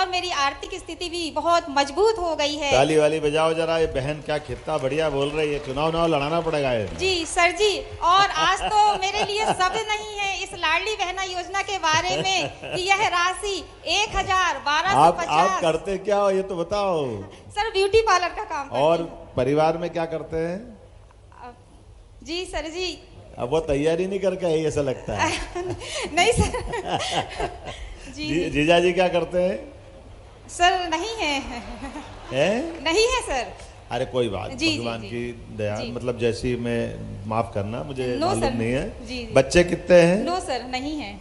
और मेरी आर्थिक स्थिति भी बहुत मजबूत हो गई है। ताली वाली बजाओ जरा, ये बहन क्या कितना बढ़िया बोल रही है। चुनाव लड़ाना पड़ेगा ये। जी सर जी, और आज तो मेरे लिए शब्द नहीं है इस लाडली बहना योजना के बारे में कि यह राशि 1,1250। आप करते क्या हो ये तो बताओ। सर ब्यूटी पार्लर का काम करती और हूँ। परिवार में क्या करते हैं? जी सर जी। अब वो तैयारी नहीं करके आई ऐसा लगता है। नहीं सर। जी जीजा जी क्या करते हैं? सर नहीं है। हैं? नहीं है सर। अरे कोई बात, जी, भगवान जी, की दया, जी। मतलब जैसी मैं, माफ करना मुझे नो मालूम सर। नहीं है। जी, जी। बच्चे कितने हैं? नो सर नहीं है।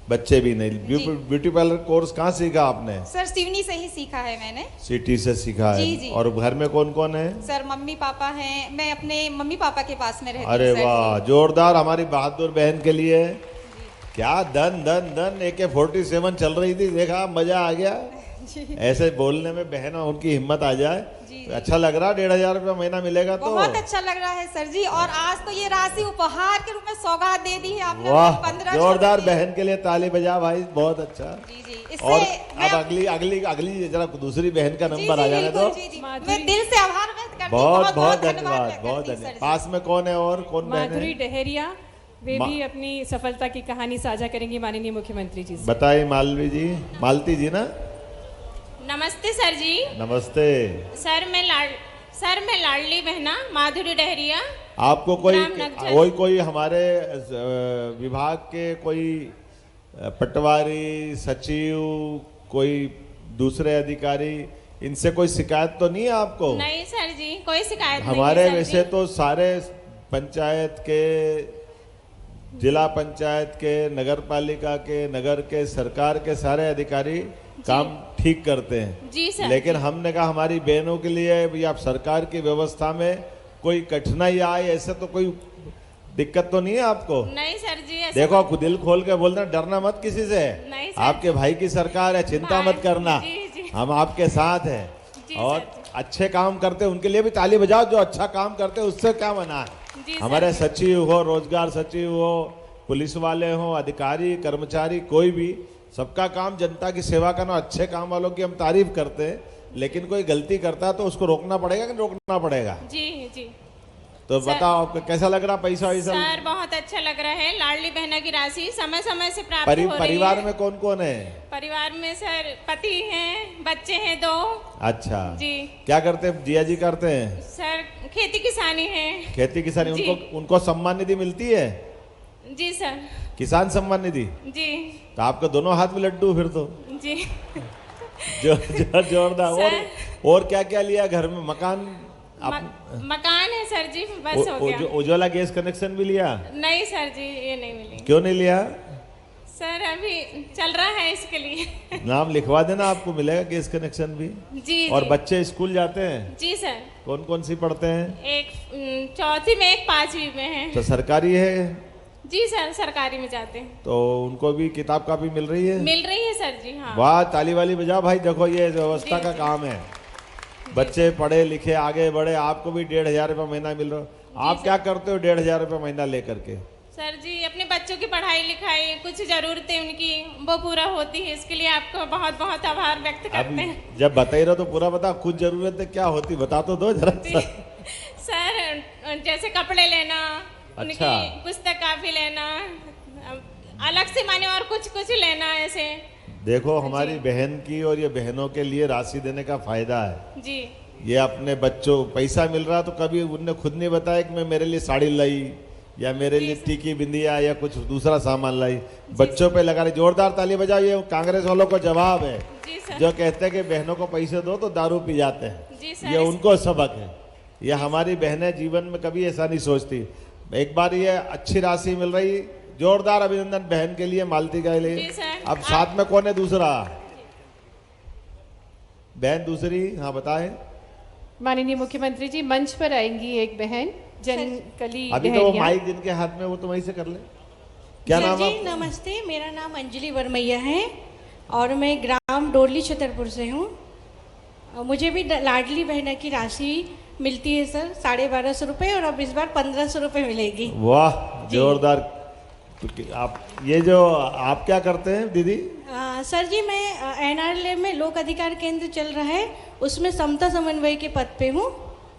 बच्चे भी नहीं। जी। ब्यूटी पार्लर कोर्स कहाँ सीखा आपने? सर सिवनी से ही सीखा है मैंने। सिटी से सीखा है। जी, जी। और घर में कौन कौन है? सर मम्मी पापा हैं, मैं अपने मम्मी पापा के पास में रहती हूँ। अरे सर वाह, जी। जोरदार हमारी बहादुर बहन के लिए। क्या धन धन धन, AK-47 चल रही थी, देखा मजा आ गया। जी। ऐसे बोलने में बहन उनकी हिम्मत आ जाए। जी, तो अच्छा लग रहा है। 1,500 रुपया महीना मिलेगा तो बहुत अच्छा लग रहा है सर जी। और आज तो ये राशि उपहार के रूप में सौगात दे दी है आपने। वाह, 1500 जोरदार रुपये। बहन के लिए ताली बजा भाई, बहुत अच्छा। जी जी। और मैं अब अगली जरा दूसरी बहन का जी, नंबर आ जी, जाने दो। बिल्कुल, जी, जी। मैं दिल से आभार व्यक्त करती हूँ। बहुत बहुत धन्यवाद धन्यवाद, व्यक्त बहुत करती हूँ, धन्यवाद। सर जी। पास में कौन है और कौन बहन माधुरी है? डहेरिया, वे भी अपनी सफलता की कहानी साझा करेंगी माननीय मुख्यमंत्री जी से। बताइए मालवी जी, मालती जी ना? नमस्ते सर जी। नमस्ते। सर मैं लाडली बहना माधुरी डहरिया। आपको ग्राम नगचर। कोई हमारे विभाग के कोई पटवारी, सचिव, कोई दूसरे अधिकारी, इनसे कोई शिकायत तो नहीं है आपको? नहीं सर जी, कोई शिकायत हमारे नहीं है वैसे सर जी। तो सारे पंचायत के, जिला पंचायत के, नगर पालिका के, नगर के, सरकार के सारे अधिकारी काम ठीक करते हैं। जी सर। लेकिन हमने कहा हमारी बहनों के लिए या आप की व्यवस्था में कोई कठिनाई आए, ऐसे तो कोई दिक्कत तो नहीं है आपको? नहीं सर जी, ऐसा देखो दिल खोल के बोलना, डरना मत किसी से। नहीं सर। आपके भाई की सरकार है, चिंता भाई, मत करना। जी, जी। हम आपके साथ हैं। जी, और सर जी। अच्छे काम करते हैं उनके लिए भी ताली बजाओ, जो अच्छा काम करते हैं उससे क्या मना है। जी, सर हमारे जी। सचिव हो, रोजगार सचिव हो, पुलिस वाले हो, अधिकारी, कर्मचारी, कोई भी, सबका काम जनता की सेवा करना। अच्छे काम वालों की हम तारीफ करते हैं, लेकिन कोई गलती करता है तो उसको रोकना पड़ेगा कि रोकना पड़ेगा? जी जी। तो सर- बताओ आपको कैसा लग रहा पैसा वैसा? सर बहुत अच्छा लग रहा है। लाडली बहना की राशि समय समय से प्राप्त हो रही है। परिवार में कौन कौन है? परिवार में सर पति हैं, बच्चे हैं 2। अच्छा जी। क्या करते हैं जिया जी? करते हैं सर खेती किसानी है। खेती किसानी। जी। उनको सम्मान निधि मिलती है? जी सर। किसान सम्मान निधि। जी तो आपके दोनों हाथ में लड्डू फिर तो। जी। जोरदार। और क्या क्या लिया घर में? मकान मकान है सर जी, बस हो गया। उज्ज्वला गैस कनेक्शन भी लिया? नहीं सर जी, ये नहीं मिली। क्यों नहीं लिया? सर अभी चल रहा है इसके लिए। नाम लिखवा देना, आपको मिलेगा गैस कनेक्शन भी। जी और जी। बच्चे स्कूल जाते हैं? जी सर। कौन कौन सी पढ़ते हैं? एक 4वीं में, एक 5वीं में है। तो सरकारी है? जी सर, सरकारी में जाते हैं। तो उनको भी किताब कापी मिल रही है? मिल रही है सर जी। हाँ। वाह, ताली वाली बजा भाई। देखो ये व्यवस्था जी, का जी। काम है। बच्चे पढ़े लिखे आगे बढ़े, आपको भी 1,500 रुपया महीना मिल रहा। आप क्या करते हो 1,500 रुपया महीना लेकर के? सर जी अपने बच्चों की पढ़ाई लिखाई, कुछ जरूरतें उनकी वो पूरा होती है, इसके लिए आपको बहुत बहुत आभार व्यक्त अब करते हैं। जब बता ही रहो तो पूरा बता, कुछ जरूरतें क्या होती बता तो दो जरा। सर जैसे कपड़े लेना, अच्छा। उनकी पुस्तक काफी लेना, अलग से माने और कुछ कुछ लेना ऐसे। देखो हमारी बहन की और ये बहनों के लिए राशि देने का फायदा है। जी ये अपने बच्चों पैसा मिल रहा तो कभी उनने खुद नहीं बताया कि मैं मेरे लिए साड़ी लाई या मेरे लिए टीकी बिंदिया या कुछ दूसरा सामान लाई। बच्चों पे लगा रही। जोरदार ताली बजाओ। ये कांग्रेस वालों को जवाब है जी सर। जो कहते हैं कि बहनों को पैसे दो तो दारू पी जाते हैं। जी सर। ये उनको सबक है। ये हमारी बहनें जीवन में कभी ऐसा नहीं सोचती। एक बार ये अच्छी राशि मिल रही। जोरदार अभिनंदन बहन के लिए, मालती के लिए। जी सर। अब साथ में कौन है दूसरा? बहन दूसरी, हाँ बताएं। माननीय मुख्यमंत्री जी मंच पर आएंगी एक बहन, जनकली अभी तो वो डहेरिया। माइक जिनके हाथ में वो तो वहीं से कर ले। क्या नाम है? नमस्ते, मेरा नाम अंजलि वर्मैया है और मैं ग्राम डोरली छतरपुर से हूँ। मुझे भी लाडली बहना की राशि मिलती है सर, 1250 रुपये, और अब इस बार 1500 रुपये मिलेगी। वाह, जोरदार। तो आप ये जो आप क्या करते हैं दीदी? सर जी मैं एनआरएलए में लोक अधिकार केंद्र चल रहा है, उसमें समता समन्वय के पद पे हूँ।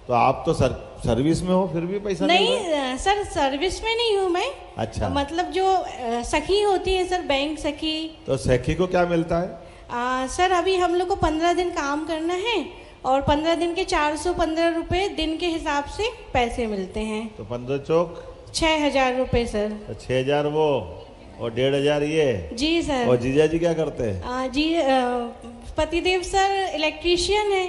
तो आप तो सर्विस में हो, फिर भी पैसा नहीं मिल रहा है? नहीं सर, सर्विस में नहीं हूँ मैं। अच्छा। मतलब जो सखी होती है सर, बैंक सखी। तो सखी को क्या मिलता है? सर अभी हम लोग को 15 दिन काम करना है और 15 दिन के 415 रुपये दिन के हिसाब से पैसे मिलते हैं। तो 15 चौक 6,000 रुपये सर। तो 6,000 वो और 1,500 ये। जी सर। और जीजा जी क्या करते हैं? जी पतिदेव सर इलेक्ट्रीशियन है।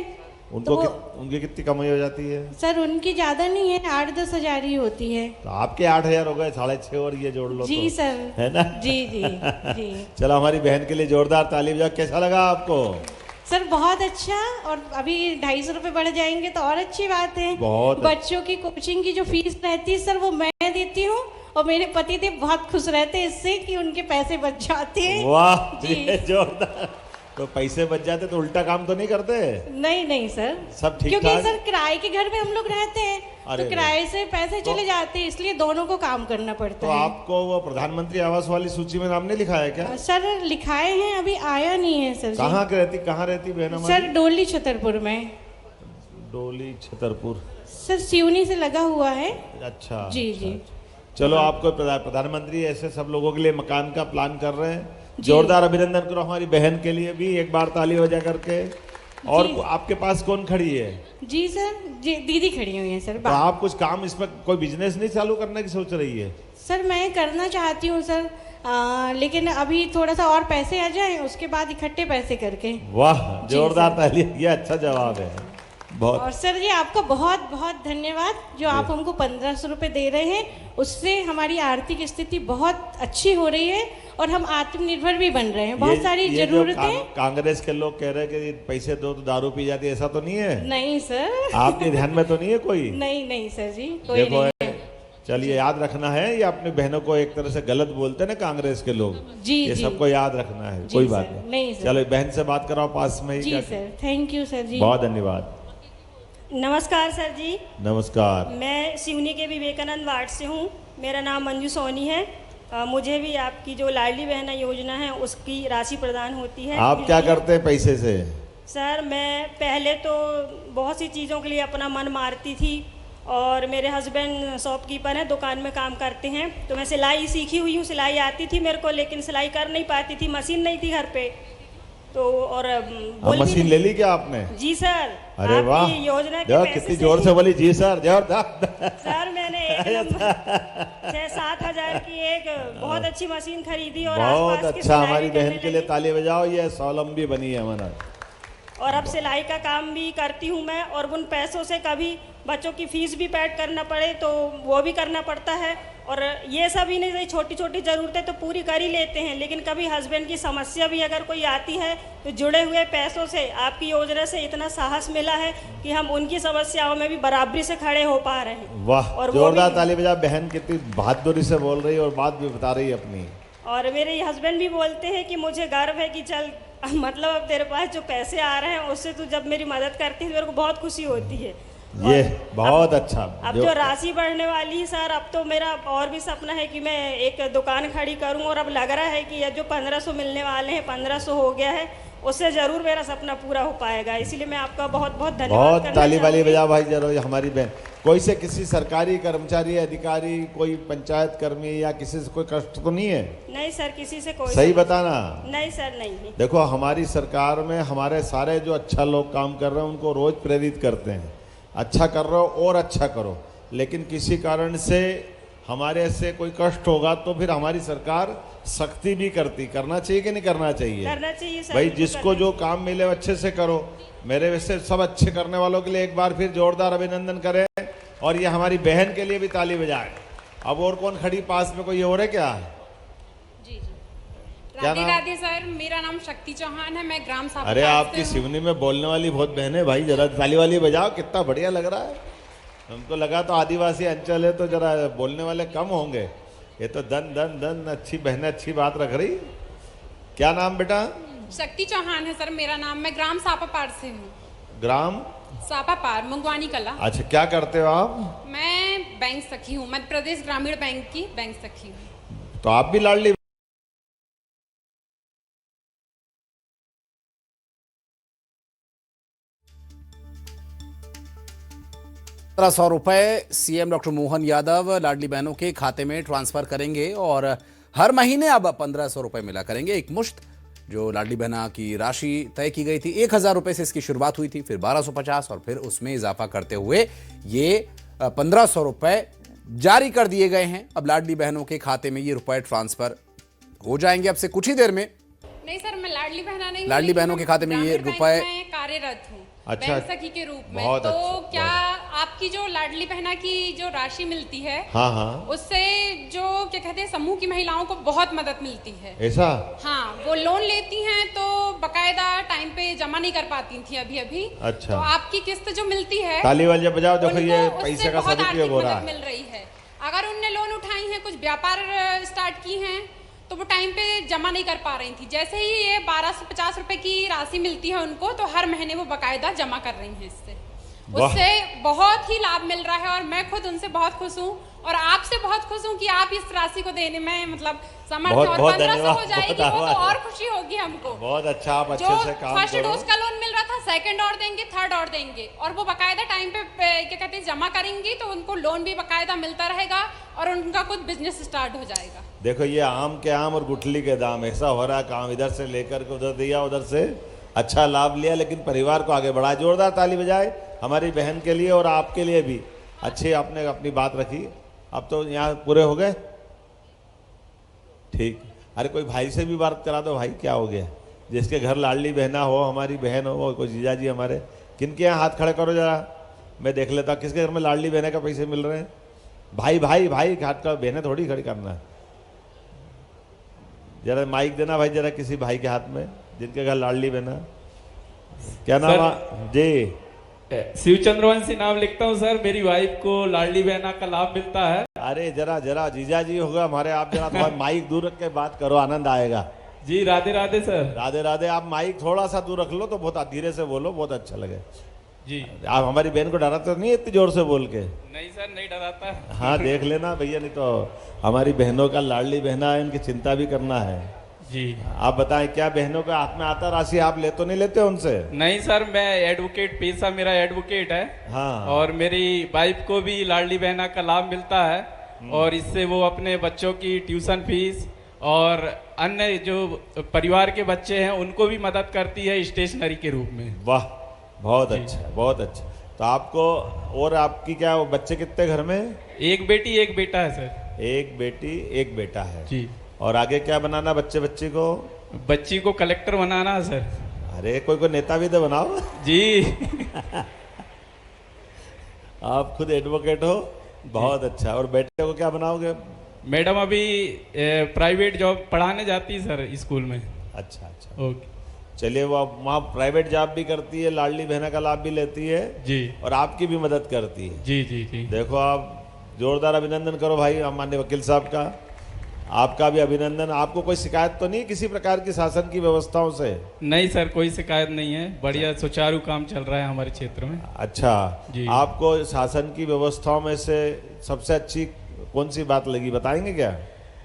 उनको तो उनकी कितनी कमाई हो जाती है? सर उनकी ज़्यादा नहीं है, 8-10 हज़ार ही होती है। तो आपके 8,000 हो गए, 6.5 और ये जोड़ लो। जी तो, सर। है ना? जी जी जी। चलो हमारी बहन के लिए जोरदार ताली बजाओ। कैसा लगा आपको? सर बहुत अच्छा। और अभी 250 रुपये बढ़ जाएंगे तो और अच्छी बात है। बहुत बच्चों की कोचिंग की जो फीस रहती है सर वो मैं देती हूँ और मेरे पतिदेव बहुत खुश रहते हैं इससे कि उनके पैसे बच जाते हैं। वाह जी। ये जोरदार। तो पैसे बच जाते तो उल्टा काम तो नहीं करते? नहीं नहीं सर, सब ठीक क्योंकि ठाक? सर किराए के घर में हम लोग रहते हैं अरे तो किराए से पैसे चले जाते हैं, इसलिए दोनों को काम करना पड़ता तो है। आपको वो प्रधानमंत्री आवास वाली सूची में नाम नहीं लिखा है क्या? सर लिखाए हैं, अभी आया नहीं है सर जी। कहाँ रहती बहन हमारी? सर डोली छतरपुर में। डोली छतरपुर सर सिवनी से लगा हुआ है। अच्छा। जी अच्छा, जी। अच्छा। चलो आपको प्रधानमंत्री ऐसे सब लोगों के लिए मकान का प्लान कर रहे हैं। जोरदार अभिनंदन करो हमारी बहन के लिए भी, एक बार ताली हो जा करके। और आपके पास कौन खड़ी है? जी सर, जी दीदी खड़ी हुई है सर। तो आप कुछ काम इसमें कोई बिजनेस नहीं चालू करने की सोच रही है? सर मैं करना चाहती हूँ सर, लेकिन अभी थोड़ा सा और पैसे आ जाएं उसके बाद इकट्ठे पैसे करके। वाह जोरदार ताली, ये अच्छा जवाब है बहुत। और सर जी आपका बहुत बहुत धन्यवाद, जो आप हमको 1,500 रुपये दे रहे हैं, उससे हमारी आर्थिक स्थिति बहुत अच्छी हो रही है और हम आत्मनिर्भर भी बन रहे हैं। बहुत सारी ये जो जरूरतें। कांग्रेस के लोग कह रहे हैं कि पैसे दो तो दारू पी जाती है, ऐसा तो नहीं है? नहीं सर। आपके ध्यान में तो नहीं है कोई? नहीं नहीं सर जी, कोई देखो नहीं है। चलिए याद रखना है, ये अपनी बहनों को एक तरह से गलत बोलते हैं ना कांग्रेस के लोग, जी ये जी। सबको याद रखना है। जी कोई सर, बात नहीं सर। चलो बहन से बात कराओ पास में ही। जी सर, थैंक यू सर जी। बहुत धन्यवाद। नमस्कार सर जी। नमस्कार। मैं सिवनी के विवेकानंद वार्ड से हूँ। मेरा नाम मंजू सोनी है। मुझे भी आपकी जो लाडली बहना योजना है उसकी राशि प्रदान होती है। आप क्या करते हैं पैसे से? सर मैं पहले तो बहुत सी चीज़ों के लिए अपना मन मारती थी और मेरे हस्बैंड शॉपकीपर हैं, दुकान में काम करते हैं, तो मैं सिलाई सीखी हुई हूँ। सिलाई आती थी मेरे को, लेकिन सिलाई कर नहीं पाती थी, मशीन नहीं थी घर पे। तो और मशीन ले ली क्या आपने? जी सर। अरे वाह, आपकी योजना के देखो पैसे कितनी से जोर से बोली जी सर। सर मैंने 6-7 हज़ार की एक बहुत अच्छी मशीन खरीदी और बहुत आसपास की अच्छा। सिलाई हमारी भी बहन करने के लिए लगी। ताली बजाओ, ये स्वावलंबी बनी है हमारा। और अब सिलाई का काम भी करती हूँ मैं, और उन पैसों से कभी बच्चों की फीस भी पेड करना पड़े तो वो भी करना पड़ता है। और ये सब ही नहीं, छोटी छोटी ज़रूरतें तो पूरी कर ही लेते हैं, लेकिन कभी हस्बैंड की समस्या भी अगर कोई आती है तो जुड़े हुए पैसों से आपकी योजना से इतना साहस मिला है कि हम उनकी समस्याओं में भी बराबरी से खड़े हो पा रहे हैं। वाह, और वो जोरदार भी- ताली बजा। बहन कितनी बहादुरी से बोल रही है और बात भी बता रही है अपनी। और मेरे हस्बैंड भी बोलते हैं कि मुझे गर्व है कि चल मतलब अब तेरे पास जो पैसे आ रहे हैं उससे तू जब मेरी मदद करती है तो मेरे को बहुत खुशी होती है। ये बहुत अच्छा। अब जो राशि बढ़ने वाली है सर, अब तो मेरा और भी सपना है कि मैं एक दुकान खड़ी करूं, और अब लग रहा है कि ये जो 1500 मिलने वाले हैं, 1500 हो गया है, उससे जरूर मेरा सपना पूरा हो पाएगा। इसीलिए मैं आपका बहुत बहुत धन्यवाद बहुत करना ताली वाली चाहूंगी। बजा भाई जरूर। हमारी बहन कोई से किसी सरकारी कर्मचारी, अधिकारी, कोई पंचायत कर्मी या किसी से कोई कष्ट तो नहीं है? नहीं सर, किसी से कोई सही बताना। नहीं सर, नहीं। देखो हमारी सरकार में हमारे सारे जो अच्छा लोग काम कर रहे हैं उनको रोज प्रेरित करते हैं, अच्छा कर रहे हो और अच्छा करो। लेकिन किसी कारण से हमारे से कोई कष्ट होगा तो फिर हमारी सरकार सख्ती भी करना चाहिए कि नहीं करना चाहिए? करना चाहिए सर। भाई बिल्कुल जिसको करना जो काम मिले वो अच्छे से करो। मेरे वैसे सब अच्छे करने वालों के लिए एक बार फिर जोरदार अभिनंदन करें, और ये हमारी बहन के लिए भी ताली बजाएं। अब और कौन खड़ी पास में, कोई और है क्या? क्या राधे नाम? राधे सर, मेरा नाम शक्ति चौहान है, मैं ग्राम सापा अरे से आपकी हूँ। सिवनी में बोलने वाली बहुत बहन है भाई, जरा ताली वाली बजाओ, कितना बढ़िया लग रहा है। हमको लगा तो आदिवासी अंचल है तो जरा बोलने वाले कम होंगे। ये तो दन दन दन अच्छी बहन, अच्छी बात रख रही। क्या नाम बेटा? शक्ति चौहान है सर मेरा नाम, मैं ग्राम सापापार से हूँ। ग्राम सापापार, मुंगवानी कला। अच्छा, क्या करते हो आप? मैं बैंक सखी हूँ, मध्य प्रदेश ग्रामीण बैंक की बैंक सखी हूँ। तो आप भी लाडली 1700 रुपए सीएम डॉक्टर मोहन यादव लाडली बहनों के खाते में ट्रांसफर करेंगे और हर महीने अब 1500 रुपए मिला करेंगे एक मुश्त। जो लाडली बहना की राशि तय की गई थी 1000 रुपए से इसकी शुरुआत हुई थी, फिर 1250 और फिर उसमें इजाफा करते हुए ये 1500 रुपए जारी कर दिए गए हैं। अब लाडली बहनों के खाते में ये रुपए ट्रांसफर हो जाएंगे अब से कुछ ही देर में। नहीं सर, मैं लाडली बहना नहीं हूं, लाडली लेकिन बहनों के खाते में ये ग्रामीण बैंक रुपए में कार्यरत हूँ, अच्छा, बैंक सखी के रूप में। बहुत तो अच्छा, क्या आपकी जो लाडली बहना की जो राशि मिलती है, हाँ हाँ, उससे जो क्या कहते हैं समूह की महिलाओं को बहुत मदद मिलती है। ऐसा? हाँ, वो लोन लेती हैं तो बकायदा टाइम पे जमा नहीं कर पाती थी अभी। अच्छा। तो आपकी किस्त जो मिलती है, ताली वाली बजाओ, देखो उनको ये उससे पैसे का बहुत सदुपयोग हो आर्थिक रहा मदद है। मिल रही है। अगर उनने लोन उठाई है, कुछ व्यापार स्टार्ट की हैं, तो वो टाइम पे जमा नहीं कर पा रही थी। जैसे ही ये 1250 रुपए की राशि मिलती है उनको, तो हर महीने वो बकायदा जमा कर रही हैं। इससे उससे बहुत ही लाभ मिल रहा है और मैं खुद उनसे बहुत खुश हूँ और आपसे बहुत खुश हूँ कि आप इस राशि को देने में मतलब समर्थ हैं। और 1500 हो जाएगी वो तो और खुशी होगी हमको। बहुत अच्छा, आप अच्छे से काम फर्स्ट करो। डोज का लोन मिल रहा था, सेकंड और देंगे, थर्ड और देंगे, और वो बकायदा टाइम पे क्या कहते हैं जमा करेंगी, तो उनको लोन भी बकायदा मिलता रहेगा और उनका कुछ बिजनेस स्टार्ट हो जाएगा। देखो ये आम के आम और गुठली के दाम, ऐसा हो रहा काम, इधर से लेकर के उधर दिया, उधर से अच्छा लाभ लिया, लेकिन परिवार को आगे बढ़ाया। जोरदार ताली बजाए हमारी बहन के लिए और आपके लिए भी। अच्छी आपने अपनी बात रखी। अब तो यहाँ पूरे हो गए, ठीक। अरे कोई भाई से भी बात करा दो, भाई क्या हो गया? जिसके घर लाडली बहना हो, हमारी बहन हो, कोई जीजा जी हमारे, किनके यहाँ हाथ खड़े करो जरा, मैं देख लेता किसके घर में लाडली बहने का पैसे मिल रहे हैं। भाई भाई भाई हाथ का, बहने थोड़ी खड़ी करना है। जरा माइक देना भाई जरा किसी भाई के हाथ में जिनके घर लाडली बहना। क्या नाम है जी? शिव चंद्रवंशी नाम लिखता हूँ सर। मेरी वाइफ को लाडली बहना का लाभ मिलता है। अरे जरा जरा जीजा जी होगा हमारे, आप जरा थोड़ा माइक दूर रख के बात करो, आनंद आएगा। जी राधे राधे सर। राधे राधे। आप माइक थोड़ा सा दूर रख लो तो बहुत धीरे से बोलो, बहुत अच्छा लगे जी। आप हमारी बहन को डराते नहीं इतनी जोर से बोल के? नहीं सर, नहीं डराता। हाँ देख लेना भैया, नहीं तो हमारी बहनों का लाडली बहना है, इनकी चिंता भी करना है जी। आप बताएं क्या बहनों के हाथ में आता राशि आप ले तो नहीं लेते उनसे? नहीं सर, मैं एडवोकेट, पेशा मेरा एडवोकेट है। हाँ। और मेरी वाइफ को भी लाडली बहना का लाभ मिलता है और इससे वो अपने बच्चों की ट्यूशन फीस और अन्य जो परिवार के बच्चे हैं उनको भी मदद करती है स्टेशनरी के रूप में। वाह, बहुत अच्छा, बहुत अच्छा। तो आपको और आपकी क्या बच्चे कितने घर में? एक बेटी एक बेटा है सर। एक बेटी एक बेटा है जी। और आगे क्या बनाना बच्चे बच्ची को? बच्ची को कलेक्टर बनाना है सर। अरे कोई नेता भी तो बनाओ जी। आप खुद एडवोकेट हो, बहुत अच्छा। और बेटे को क्या बनाओगे? मैडम अभी प्राइवेट जॉब पढ़ाने जाती है सर स्कूल में। अच्छा अच्छा, ओके। चलिए वो वहाँ प्राइवेट जॉब भी करती है, लाडली बहना का लाभ भी लेती है जी, और आपकी भी मदद करती है। जी जी जी। देखो आप जोरदार अभिनंदन करो भाई माननीय वकील साहब का, आपका भी अभिनंदन। आपको कोई शिकायत तो नहीं किसी प्रकार की शासन की व्यवस्थाओं से? नहीं सर, कोई शिकायत नहीं है, बढ़िया सुचारू काम चल रहा है हमारे क्षेत्र में। अच्छा जी। आपको शासन की व्यवस्थाओं में से सबसे अच्छी कौन सी बात लगी, बताएंगे क्या?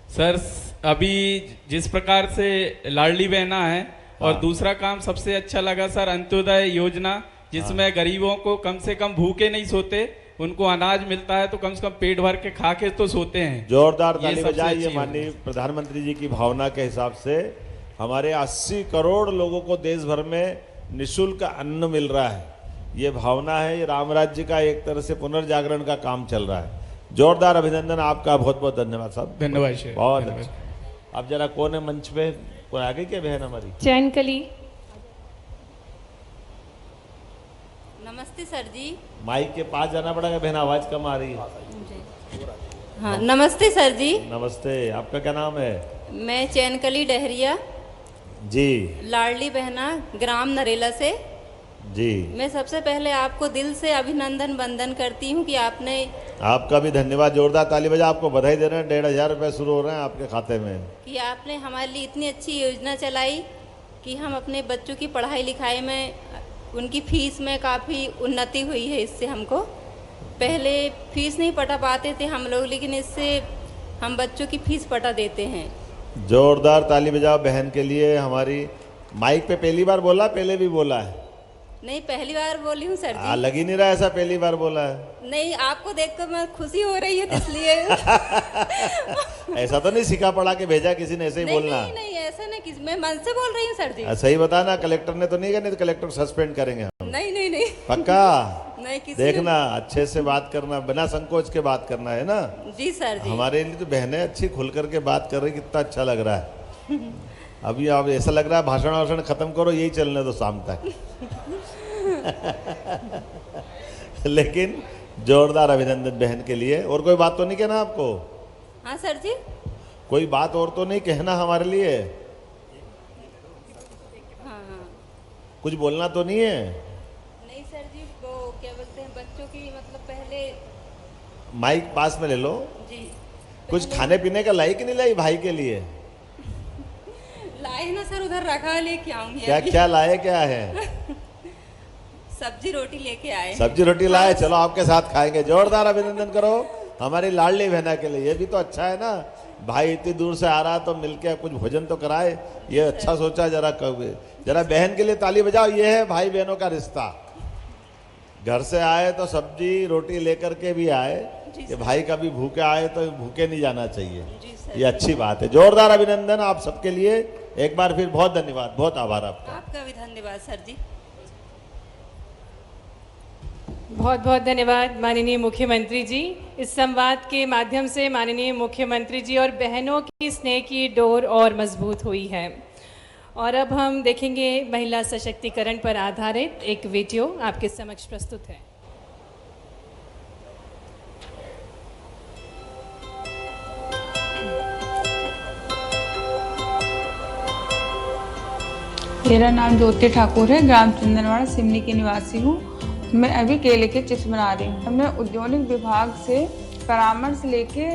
सर अभी जिस प्रकार से लाडली बहना है और हाँ। दूसरा काम सबसे अच्छा लगा सर अंत्योदय योजना, जिसमें गरीबों को कम से कम भूखे नहीं सोते, उनको अनाज मिलता है तो कम से कम पेट भर के खा के तो सोते हैं। जोरदार ये ताली सबसे बजाइए अच्छी माननीय प्रधानमंत्री जी की भावना के हिसाब से। हमारे 80 करोड़ लोगों को देश भर में निःशुल्क अन्न मिल रहा है, ये भावना है, ये राम राज्य का एक तरह से पुनर्जागरण का काम चल रहा है। जोरदार अभिनंदन आपका, बहुत बहुत धन्यवाद साहब। धन्यवाद शेर। बहुत धन्यवाद। अच्छा। अब जरा कौन है मंच पे, कोई आगे क्या बहन हमारी? चैन कली। नमस्ते सर जी। माइक के पास जाना पड़ेगा बहन, आवाज कम आ रही है। हाँ नमस्ते सर जी। नमस्ते, आपका क्या नाम है? मैं चैनकली डहरिया जी। लाडली बहना ग्राम नरेला से जी। मैं सबसे पहले आपको दिल से अभिनंदन वंदन करती हूँ कि आपने, आपका भी धन्यवाद, जोरदार ताली बजा। आपको बधाई दे रहे हैं, 1500 रुपये शुरू हो रहे हैं आपके खाते में। कि आपने हमारे लिए इतनी अच्छी योजना चलाई कि हम अपने बच्चों की पढ़ाई लिखाई में, उनकी फीस में काफ़ी उन्नति हुई है। इससे हमको पहले फीस नहीं पटा पाते थे हम लोग, लेकिन इससे हम बच्चों की फीस पटा देते हैं। जोरदार ताली बजाओ बहन के लिए। हमारी माइक पे पहली बार बोला, पहले भी बोला है? नहीं, पहली बार बोली हूँ सर जी। लग ही नहीं रहा ऐसा पहली बार बोला है। नहीं, आपको देखकर मैं खुशी हो रही है इसलिए। ऐसा तो नहीं सिखा पढ़ा के भेजा किसी ने, ऐसे ही बोलना? नहीं नहीं, ऐसा नहीं, किसी मैं मन से बोल रही हूँ सर जी। सही बताना, कलेक्टर ने तो नहीं कहा, नहीं तो कलेक्टर सस्पेंड करेंगे हम। नहीं नहीं नहीं, पक्का? नहीं, किसी देखना, अच्छे से बात करना, बिना संकोच के बात करना है ना। जी सर जी। हमारे लिए तो बहनें अच्छी खुल करके बात कर रही, कितना अच्छा लग रहा है। अभी अब ऐसा लग रहा है भाषण वाषण खत्म करो, यही चलने दो शाम तक। लेकिन जोरदार अभिनंदन बहन के लिए। और कोई बात तो नहीं कहना आपको? हाँ सर जी। कोई बात और तो नहीं कहना हमारे लिए? हाँ हाँ। कुछ बोलना तो नहीं है? नहीं सर जी, वो क्या बोलते हैं, बच्चों की मतलब पहले। माइक पास में ले लो जी। कुछ खाने पीने का लाई कि नहीं लाई भाई के लिए? लाए ना सर, उधर रखा, लेके आऊंगी। क्या क्या लाए, क्या है? सब्जी रोटी लेके आए। सब्जी रोटी लाए, चलो आपके साथ खाएंगे। जोरदार अभिनंदन करो हमारी लाडली बहना के लिए। ये भी तो अच्छा है ना, भाई इतनी दूर से आ रहा तो मिलके कुछ भोजन तो कराए, ये अच्छा सोचा। जरा बहन के लिए ताली बजाओ। ये है भाई बहनों का रिश्ता। घर से आए तो सब्जी रोटी लेकर के भी आए, कि भाई कभी भूखे आए तो भूखे नहीं जाना चाहिए। ये अच्छी बात है। जोरदार अभिनंदन आप सबके लिए एक बार फिर। बहुत धन्यवाद, बहुत आभार आपका। आपका भी धन्यवाद सर जी। बहुत बहुत धन्यवाद माननीय मुख्यमंत्री जी। इस संवाद के माध्यम से माननीय मुख्यमंत्री जी और बहनों की स्नेह की डोर और मजबूत हुई है। और अब हम देखेंगे महिला सशक्तिकरण पर आधारित एक वीडियो आपके समक्ष प्रस्तुत है। मेरा नाम ज्योति ठाकुर है, ग्राम चंदनवाड़ा सिमनी की निवासी हूँ। मैं अभी केले के चिप्स बना रही हूँ। हमने औद्योगिक विभाग से परामर्श लेके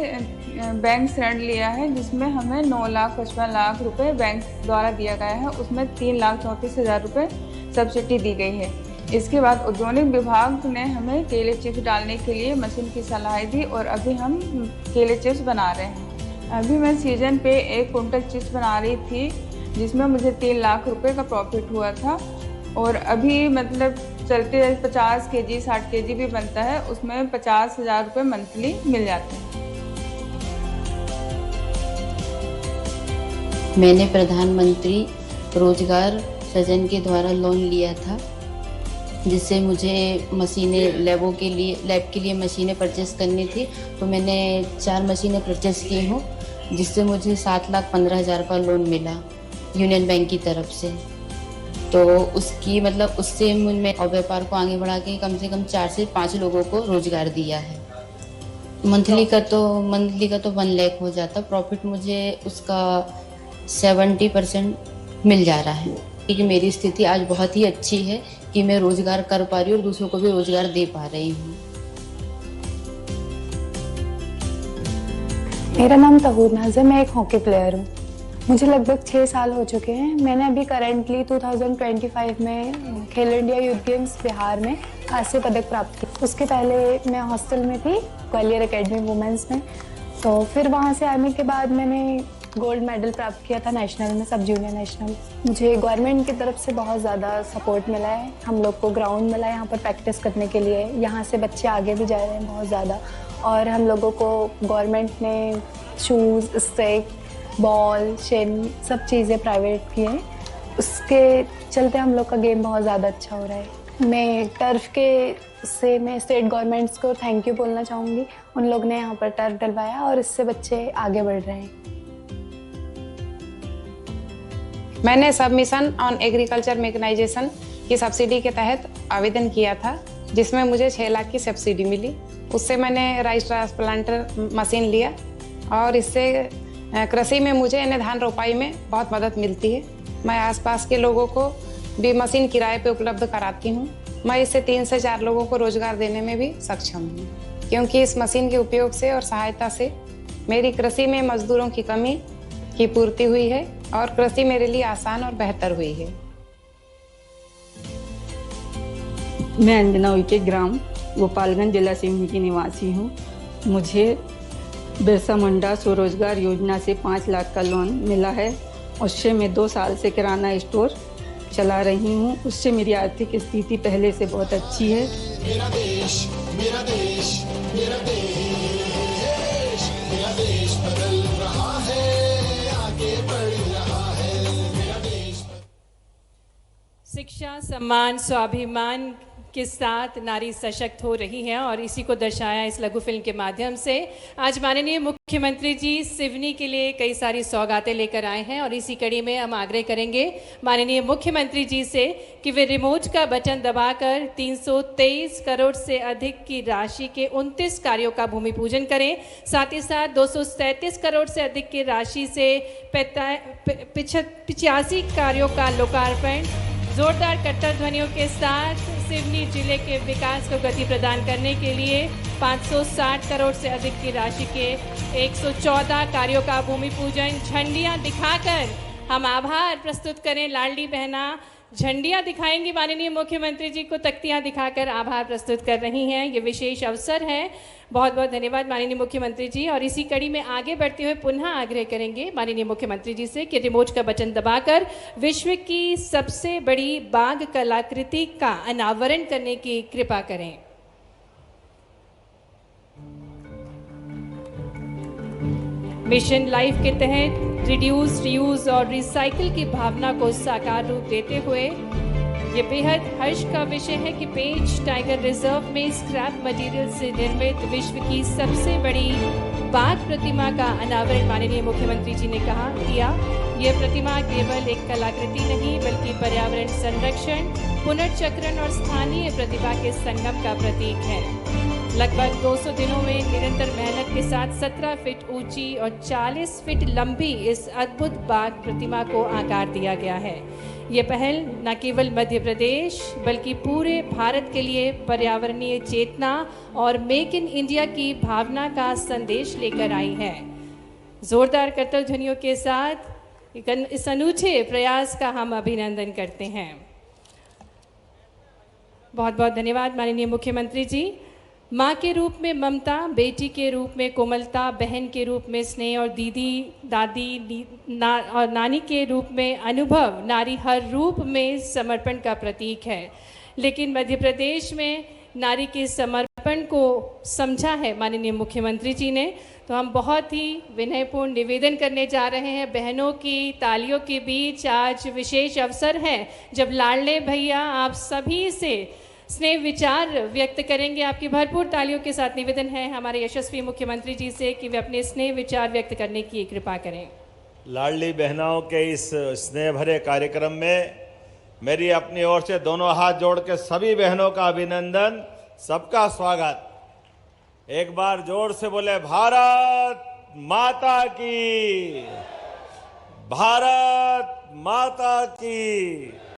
बैंक से ऋण लिया है, जिसमें हमें 9,55,00,000 रुपये बैंक द्वारा दिया गया है। उसमें 3,34,000 रुपये सब्सिडी दी गई है। इसके बाद औद्योगिक विभाग ने हमें केले चिप्स डालने के लिए मशीन की सलाह दी और अभी हम केले चिप्स बना रहे हैं। अभी मैं सीजन पे 1 कुंटल चिप्स बना रही थी, जिसमें मुझे 3 लाख रुपए का प्रॉफिट हुआ था। और अभी मतलब चलते 50 केजी 60 केजी भी बनता है, उसमें 50,000 रुपये मंथली मिल जाते हैं। मैंने प्रधानमंत्री रोजगार सृजन के द्वारा लोन लिया था, जिससे मुझे मशीनें लैब के लिए मशीनें परचेस करनी थी। तो मैंने 4 मशीनें परचेस की हूँ, जिससे मुझे 7,15,000 का लोन मिला यूनियन बैंक की तरफ से। तो उसकी मतलब उससे मैं और व्यापार को आगे बढ़ा के कम से कम 4 से 5 लोगों को रोजगार दिया है। मंथली का तो 1 लाख हो जाता। प्रॉफिट मुझे उसका 70% मिल जा रहा है, क्योंकि मेरी स्थिति आज बहुत ही अच्छी है कि मैं रोजगार कर पा रही हूँ और दूसरों को भी रोजगार दे पा रही हूँ। मेरा नाम तहूर नाज़ है, मैं एक हॉकी प्लेयर हूँ। मुझे लगभग 6 साल हो चुके हैं। मैंने अभी करंटली 2025 में खेलो इंडिया यूथ गेम्स बिहार में कांस्य पदक प्राप्त किया। उसके पहले मैं हॉस्टल में थी ग्वालियर एकेडमी वुमेंस में। तो फिर वहाँ से आने के बाद मैंने गोल्ड मेडल प्राप्त किया था नेशनल में, सब जूनियर नेशनल। मुझे गवर्नमेंट की तरफ से बहुत ज़्यादा सपोर्ट मिला है। हम लोग को ग्राउंड मिला है यहाँ पर प्रैक्टिस करने के लिए। यहाँ से बच्चे आगे भी जा रहे हैं बहुत ज़्यादा। और हम लोगों को गवर्नमेंट ने शूज़, स्टिक, बॉल, शेल सब चीज़ें प्राइवेट की हैं। उसके चलते हम लोग का गेम बहुत ज़्यादा अच्छा हो रहा है। मैं टर्फ के से मैं स्टेट गवर्नमेंट्स को थैंक यू बोलना चाहूँगी। उन लोग ने यहाँ पर टर्फ डलवाया और इससे बच्चे आगे बढ़ रहे हैं। मैंने सब मिशन ऑन एग्रीकल्चर मैकेनाइजेशन की सब्सिडी के तहत आवेदन किया था, जिसमें मुझे 6 लाख की सब्सिडी मिली। उससे मैंने राइस ट्रांसप्लांटर मशीन लिया और इससे कृषि में मुझे धान रोपाई में बहुत मदद मिलती है। मैं आसपास के लोगों को भी मशीन किराए पे उपलब्ध कराती हूँ। मैं इससे 3 से 4 लोगों को रोजगार देने में भी सक्षम हूँ, क्योंकि इस मशीन के उपयोग से और सहायता से मेरी कृषि में मजदूरों की कमी की पूर्ति हुई है और कृषि मेरे लिए आसान और बेहतर हुई है। मैं अंजना उइके, ग्राम गोपालगंज, जिला सिवनी की निवासी हूँ। मुझे बिरसा मुंडा स्वरोजगार योजना से 5 लाख का लोन मिला है। उससे मैं 2 साल से किराना स्टोर चला रही हूँ। उससे मेरी आर्थिक स्थिति पहले से बहुत अच्छी है। मेरा देश, मेरा देश, मेरा देश, मेरा देश बदल रहा है, आगे बढ़ रहा है, मेरा देश। शिक्षा, सम्मान, स्वाभिमान के साथ नारी सशक्त हो रही है और इसी को दर्शाया इस लघु फिल्म के माध्यम से। आज माननीय मुख्यमंत्री जी सिवनी के लिए कई सारी सौगातें लेकर आए हैं और इसी कड़ी में हम आग्रह करेंगे माननीय मुख्यमंत्री जी से कि वे रिमोट का बटन दबाकर 323 करोड़ से अधिक की राशि के 29 कार्यों का भूमि पूजन करें। साथ ही साथ 237 करोड़ से अधिक की राशि से 85 कार्यों का लोकार्पण जोरदार कट्टर ध्वनियों के साथ सिवनी जिले के विकास को गति प्रदान करने के लिए 560 करोड़ से अधिक की राशि के 114 कार्यों का भूमि पूजन। झंडियां दिखाकर हम आभार प्रस्तुत करें। लाडली बहना झंडियां दिखाएंगी माननीय मुख्यमंत्री जी को, तख्तियां दिखाकर आभार प्रस्तुत कर रही हैं। ये विशेष अवसर है। बहुत बहुत धन्यवाद माननीय मुख्यमंत्री जी। और इसी कड़ी में आगे बढ़ते हुए पुनः आग्रह करेंगे माननीय मुख्यमंत्री जी से कि रिमोट का बटन दबाकर विश्व की सबसे बड़ी बाघ कलाकृति का अनावरण करने की कृपा करें। मिशन लाइफ के तहत रिड्यूस, रीयूज और रिसाइकिल की भावना को साकार रूप देते हुए ये बेहद हर्ष का विषय है कि पेंच टाइगर रिजर्व में स्क्रैप मटेरियल से निर्मित विश्व की सबसे बड़ी बाघ प्रतिमा का अनावरण माननीय मुख्यमंत्री जी ने किया। यह प्रतिमा केवल एक कलाकृति नहीं बल्कि पर्यावरण संरक्षण, पुनर्चक्रण और स्थानीय प्रतिभा के संगम का प्रतीक है। लगभग 200 दिनों में निरंतर मेहनत के साथ 17 फीट ऊंची और 40 फीट लंबी इस अद्भुत बाघ प्रतिमा को आकार दिया गया है। ये पहल न केवल मध्य प्रदेश बल्कि पूरे भारत के लिए पर्यावरणीय चेतना और मेक इन इंडिया की भावना का संदेश लेकर आई है। जोरदार करतल ध्वनियों के साथ इस अनूठे प्रयास का हम अभिनंदन करते हैं। बहुत बहुत धन्यवाद माननीय मुख्यमंत्री जी। माँ के रूप में ममता, बेटी के रूप में कोमलता, बहन के रूप में स्नेह और दीदी, दादी और नानी के रूप में अनुभव नारी हर रूप में समर्पण का प्रतीक है। लेकिन मध्य प्रदेश में नारी के समर्पण को समझा है माननीय मुख्यमंत्री जी ने, तो हम बहुत ही विनयपूर्ण निवेदन करने जा रहे हैं। बहनों की तालियों के बीच आज विशेष अवसर है जब लाडले भैया आप सभी से स्नेह विचार व्यक्त करेंगे। आपकी भरपूर तालियों के साथ निवेदन है हमारे यशस्वी मुख्यमंत्री जी से कि वे अपने स्नेह विचार व्यक्त करने की कृपा करें। लाडली बहनों के इस स्नेह भरे कार्यक्रम में मेरी अपनी ओर से दोनों हाथ जोड़ के सभी बहनों का अभिनंदन, सबका स्वागत। एक बार जोर से बोले भारत माता की, भारत माता की।